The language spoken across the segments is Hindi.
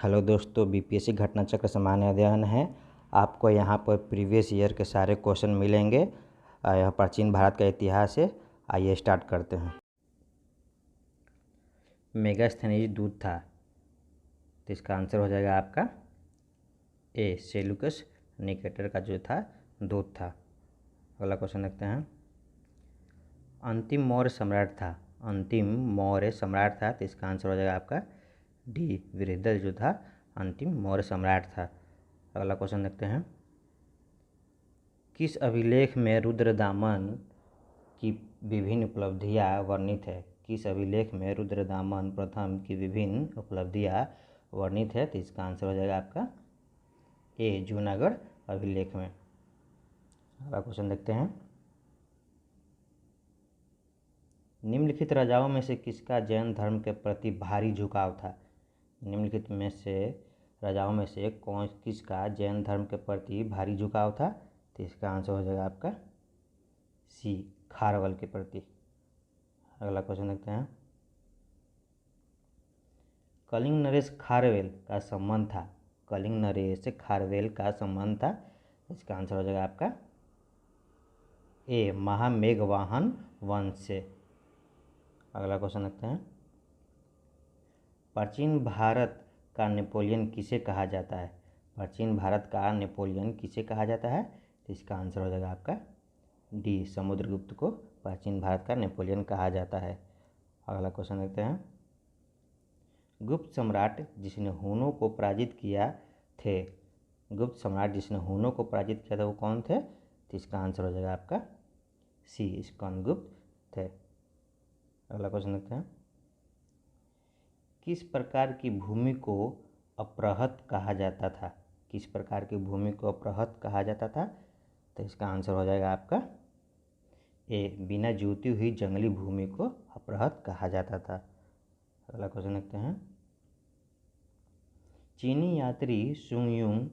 हेलो दोस्तों, बीपीएससी घटना चक्र सामान्य अध्ययन है। आपको यहाँ पर प्रीवियस ईयर के सारे क्वेश्चन मिलेंगे। यह प्राचीन भारत का इतिहास है। आइए स्टार्ट करते हैं। मेगास्थनीज दूध था, तो इसका आंसर हो जाएगा आपका ए, सेल्यूकस निकेटर का जो था दूध था। अगला क्वेश्चन देखते हैं। अंतिम मौर्य सम्राट था, अंतिम मौर्य सम्राट था, तो इसका आंसर हो जाएगा आपका डी, वृहदर जो था अंतिम मौर्य सम्राट था। अगला क्वेश्चन देखते हैं। किस अभिलेख में रुद्रदामन की विभिन्न उपलब्धियां वर्णित है? किस अभिलेख में रुद्रदामन प्रथम की विभिन्न उपलब्धियां वर्णित है? तो इसका आंसर हो जाएगा आपका ए, जूनागढ़ अभिलेख में। अगला क्वेश्चन देखते हैं। निम्नलिखित राजाओं में से किसका जैन धर्म के प्रति भारी झुकाव था? निम्नलिखित में से राजाओं में से किसका जैन धर्म के प्रति भारी झुकाव था? तो इसका आंसर हो जाएगा आपका सी, खारवेल के प्रति। अगला क्वेश्चन देखते हैं। कलिंग नरेश खारवेल का संबंध था, कलिंग नरेश खारवेल का संबंध था, इसका आंसर हो जाएगा आपका ए, महामेघवाहन वंश से। अगला क्वेश्चन देखते हैं। प्राचीन भारत का नेपोलियन किसे कहा जाता है? प्राचीन भारत का नेपोलियन किसे कहा जाता है? तो इसका आंसर हो जाएगा आपका डी, समुद्रगुप्त को प्राचीन भारत का नेपोलियन कहा जाता है। अगला क्वेश्चन देखते हैं। गुप्त सम्राट जिसने हुनों को पराजित किया थे, गुप्त सम्राट जिसने हुनों को पराजित किया था वो कौन थे? तो इसका आंसर हो जाएगा आपका सी, स्कंदगुप्त थे। अगला क्वेश्चन देखते हैं। किस प्रकार की भूमि को अपरहत कहा जाता था? किस प्रकार की भूमि को अपरहत कहा जाता था? तो इसका आंसर हो जाएगा आपका ए, बिना जोती हुई जंगली भूमि को अपरहत कहा जाता था। अगला क्वेश्चन देखते हैं। चीनी यात्री सुंगयुंग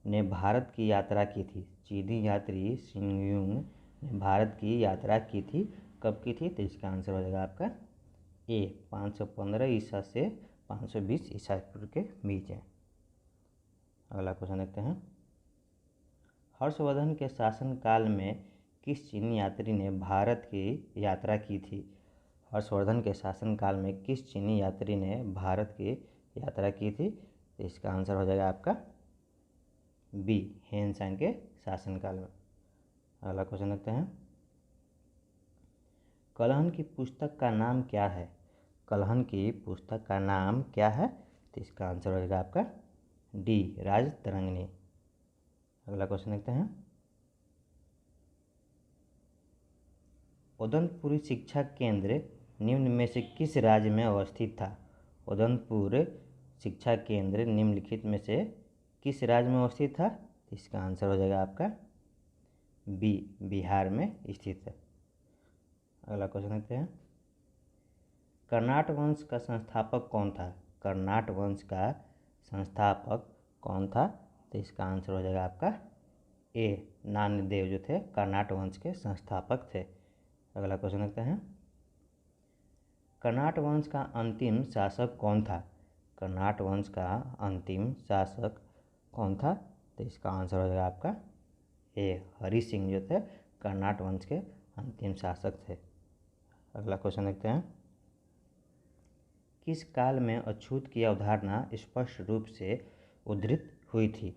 ने भारत की यात्रा की थी, चीनी यात्री सुंगयुंग ने भारत की यात्रा की थी, कब की थी? तो इसका आंसर हो जाएगा आपका ए, 515 ईसा से 520 ईसा पूर्व के बीच है। अगला क्वेश्चन देखते हैं। हर्षवर्धन के शासनकाल में किस चीनी यात्री ने भारत की यात्रा की थी? हर्षवर्धन के शासनकाल में किस चीनी यात्री ने भारत की यात्रा की थी? तो इसका आंसर हो जाएगा आपका बी, हेनसेन के शासनकाल में। अगला क्वेश्चन देखते हैं। कलहन की पुस्तक का नाम क्या है? कलहन की पुस्तक का नाम क्या है? तो इसका आंसर हो जाएगा आपका डी, राजतरंगिणी। अगला क्वेश्चन देखते हैं। उदंतपुरी शिक्षा केंद्र निम्न में से किस राज्य में अवस्थित था? उदंतपुर शिक्षा केंद्र निम्नलिखित में से किस राज्य में अवस्थित था? तो इसका आंसर हो जाएगा आपका बी, बिहार में स्थित है। अगला क्वेश्चन देखते हैं। कर्नाट वंश का संस्थापक कौन था? कर्नाट वंश का संस्थापक कौन था? तो इसका आंसर हो जाएगा आपका ए, नान्यदेव जो थे कर्नाट वंश के संस्थापक थे। अगला क्वेश्चन देखते हैं। कर्नाट वंश का अंतिम शासक कौन था? कर्नाट वंश का अंतिम शासक कौन था? तो इसका आंसर हो जाएगा आपका ए, हरि सिंह जो थे कर्नाट वंश के अंतिम शासक थे। अगला क्वेश्चन देखते हैं। किस काल में अछूत की अवधारणा स्पष्ट रूप से उद्धृत हुई थी?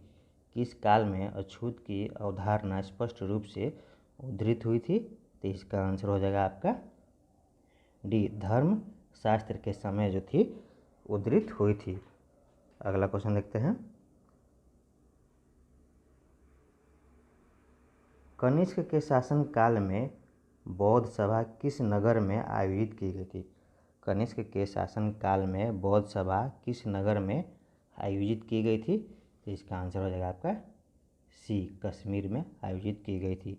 किस काल में अछूत की अवधारणा स्पष्ट रूप से उद्धृत हुई थी? तो इसका आंसर हो जाएगा आपका डी, धर्म शास्त्र के समय जो थी उद्धृत हुई थी। अगला क्वेश्चन देखते हैं। कनिष्क के शासन काल में बौद्ध सभा किस नगर में आयोजित की गई थी? कनिष्क के शासन काल में बौद्ध सभा किस नगर में आयोजित की गई थी? तो इसका आंसर हो जाएगा आपका सी, कश्मीर में आयोजित की गई थी।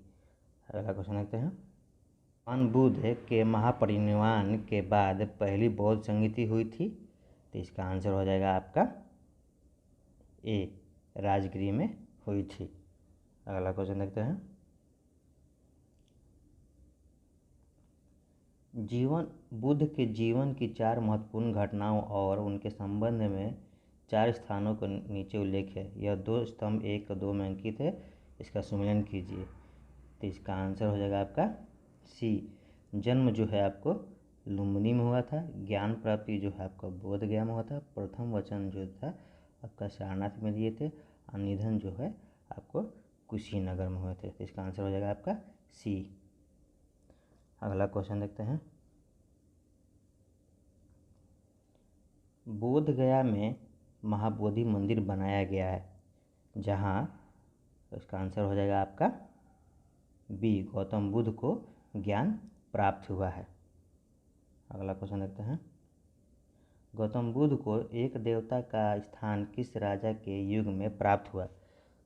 अगला क्वेश्चन देखते हैं। भगवान बुद्ध के महापरिनिर्वाण के बाद पहली बौद्ध संगीति हुई थी? तो इसका आंसर हो जाएगा आपका ए, राजगीर में हुई थी। अगला क्वेश्चन देखते हैं। बुद्ध के जीवन की 4 महत्वपूर्ण घटनाओं और उनके संबंध में 4 स्थानों को नीचे उल्लेख है। यह 2 स्तंभ 1 और 2 में अंकित है। इसका सुमेलन कीजिए। तो इसका आंसर हो जाएगा आपका सी। जन्म जो है आपको लुम्बिनी में हुआ था। ज्ञान प्राप्ति जो है आपका बोध गया में हुआ था। प्रथम वचन जो था आपका सारनाथ में दिए थे। और निधन जो है आपको कुशीनगर में हुए थे। तो इसका आंसर हो जाएगा आपका सी। अगला क्वेश्चन देखते हैं। बोध गया में महाबोधि मंदिर बनाया गया है जहाँ, तो इसका आंसर हो जाएगा आपका बी, गौतम बुद्ध को ज्ञान प्राप्त हुआ है। अगला क्वेश्चन देखते हैं। गौतम बुद्ध को एक देवता का स्थान किस राजा के युग में प्राप्त हुआ?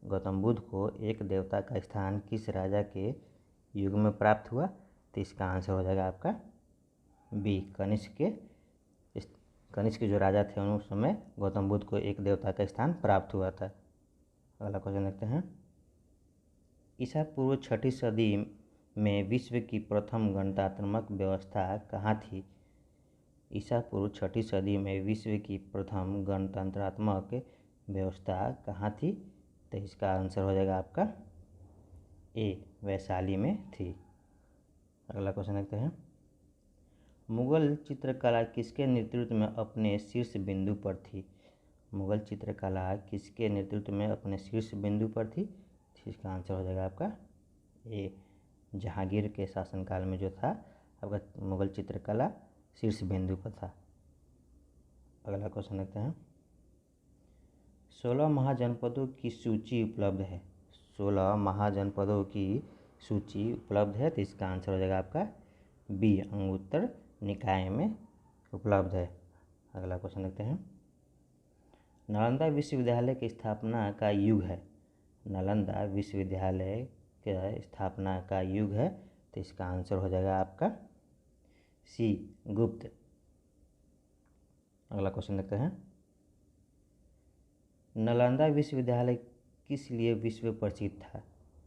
गौतम बुद्ध को एक देवता का स्थान किस राजा के युग में प्राप्त हुआ? तो इसका आंसर हो जाएगा आपका बी, कनिष्क के। कनिष्क जो राजा थे उस समय गौतम बुद्ध को एक देवता का स्थान प्राप्त हुआ था। अगला क्वेश्चन देखते हैं। ईसा पूर्व 6ठी सदी में विश्व की प्रथम गणतंत्रात्मक व्यवस्था कहाँ थी? ईसा पूर्व 6ठी सदी में विश्व की प्रथम गणतंत्रात्मक व्यवस्था कहाँ थी? तो इसका आंसर हो जाएगा आपका ए, वैशाली में थी। अगला क्वेश्चन देखते हैं। मुगल चित्रकला किसके नेतृत्व में अपने शीर्ष बिंदु पर थी? मुगल चित्रकला किसके नेतृत्व में अपने शीर्ष बिंदु पर थी? इसका आंसर हो जाएगा आपका ए, जहांगीर के शासनकाल में जो था आपका मुगल चित्रकला शीर्ष बिंदु पर था। अगला क्वेश्चन देखते हैं। 16 महाजनपदों की सूची उपलब्ध है। 16 महाजनपदों की सूची उपलब्ध है। तो इसका आंसर हो जाएगा आपका बी, अंगुत्तर निकाय में उपलब्ध है। अगला क्वेश्चन देखते हैं। नालंदा विश्वविद्यालय की स्थापना का युग है। नालंदा विश्वविद्यालय के स्थापना का युग है। तो इसका आंसर हो जाएगा आपका सी, गुप्त। अगला क्वेश्चन देखते हैं। नालंदा विश्वविद्यालय किस लिए विश्व प्रसिद्ध था?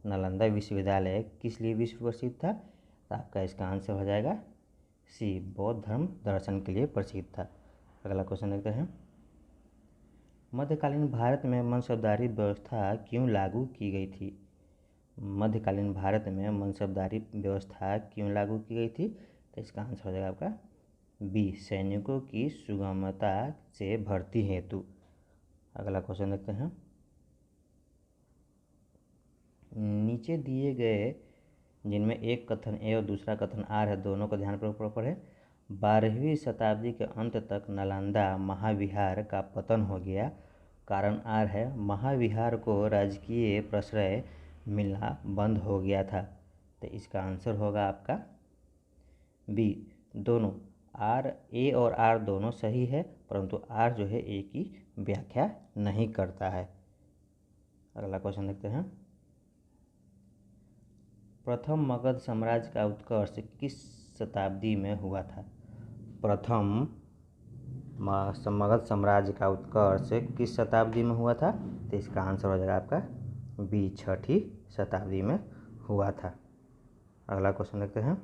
नालंदा विश्वविद्यालय किस लिए विश्व प्रसिद्ध था? तो आपका इसका आंसर हो जाएगा सी, बौद्ध धर्म दर्शन के लिए प्रसिद्ध था। अगला क्वेश्चन देखते हैं। मध्यकालीन भारत में मनसबदारी व्यवस्था क्यों लागू की गई थी? मध्यकालीन भारत में मनसबदारी व्यवस्था क्यों लागू की गई थी? तो इसका आंसर हो जाएगा आपका बी, सैनिकों की सुगमता से भर्ती हेतु। अगला क्वेश्चन देखते हैं। नीचे दिए गए जिनमें एक कथन ए और दूसरा कथन आर है, दोनों को ध्यानपूर्वक पढ़ें। 12वीं शताब्दी के अंत तक नालंदा महाविहार का पतन हो गया। कारण आर है, महाविहार को राजकीय प्रश्रय मिलना बंद हो गया था। तो इसका आंसर होगा आपका बी, दोनों। आर, ए और आर दोनों सही है, परंतु आर जो है ए की व्याख्या नहीं करता है। अगला क्वेश्चन देखते हैं। प्रथम मगध साम्राज्य का उत्कर्ष किस शताब्दी में हुआ था? प्रथम मगध साम्राज्य का उत्कर्ष किस शताब्दी में हुआ था? तो इसका आंसर हो जाएगा आपका बी, 6ठी शताब्दी में हुआ था। अगला क्वेश्चन देखते हैं।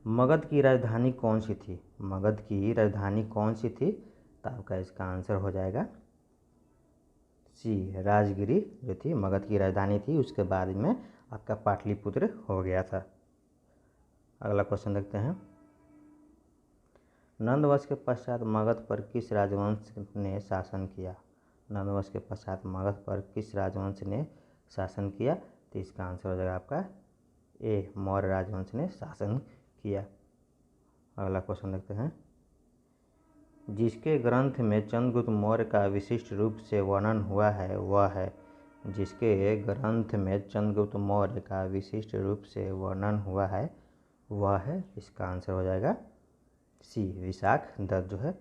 मगध की राजधानी कौन सी थी? मगध की राजधानी कौन सी थी? तो आपका इसका आंसर हो जाएगा सी, राजगिरी जो थी मगध की राजधानी थी। उसके बाद में आपका पाटलिपुत्र हो गया था। अगला क्वेश्चन देखते हैं। नंदवंश के पश्चात मगध पर किस राजवंश ने शासन किया? नंदवंश के पश्चात मगध पर किस राजवंश ने शासन किया? तो इसका आंसर हो जाएगा आपका ए, मौर्य राजवंश ने शासन किया। अगला क्वेश्चन देखते हैं। जिसके ग्रंथ में चंद्रगुप्त मौर्य का विशिष्ट रूप से वर्णन हुआ है वह है? जिसके ग्रंथ में चंद्रगुप्त मौर्य का विशिष्ट रूप से वर्णन हुआ है वह है? इसका आंसर हो जाएगा सी, विशाख दत्त जो है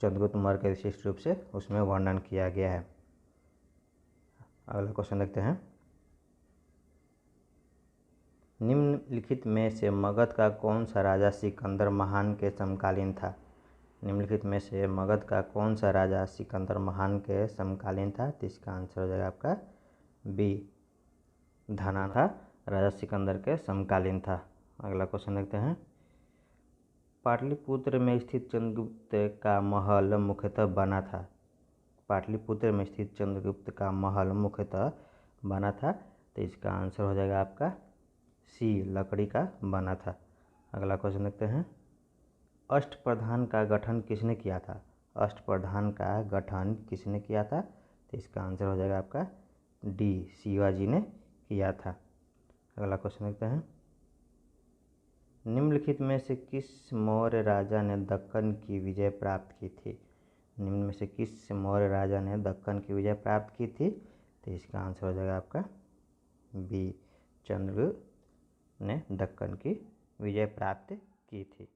चंद्रगुप्त मौर्य के विशिष्ट रूप से उसमें वर्णन किया गया है। अगला क्वेश्चन देखते हैं। निम्नलिखित में से मगध का कौन सा राजा सिकंदर महान के समकालीन था? निम्नलिखित में से मगध का कौन सा राजा सिकंदर महान के समकालीन था? तो इसका आंसर हो जाएगा आपका बी, धनाना राजा सिकंदर के समकालीन था। अगला क्वेश्चन देखते हैं। पाटलिपुत्र में स्थित चंद्रगुप्त का महल मुख्यतः बना था। पाटलिपुत्र में स्थित चंद्रगुप्त का महल मुख्यतः बना था, तो इसका आंसर हो जाएगा आपका सी, लकड़ी का बना था। अगला क्वेश्चन देखते हैं, अष्टप्रधान का गठन किसने किया था? अष्टप्रधान का गठन किसने किया था? तो इसका आंसर हो जाएगा आपका डी, शिवाजी ने किया था। अगला क्वेश्चन देखते हैं, निम्नलिखित में से किस मौर्य राजा ने दक्कन की विजय प्राप्त की थी? निम्न में से किस मौर्य राजा ने दक्कन की विजय प्राप्त की थी? तो इसका आंसर हो जाएगा आपका बी, चंद्रगुप्त ने दक्कन की विजय प्राप्त की थी।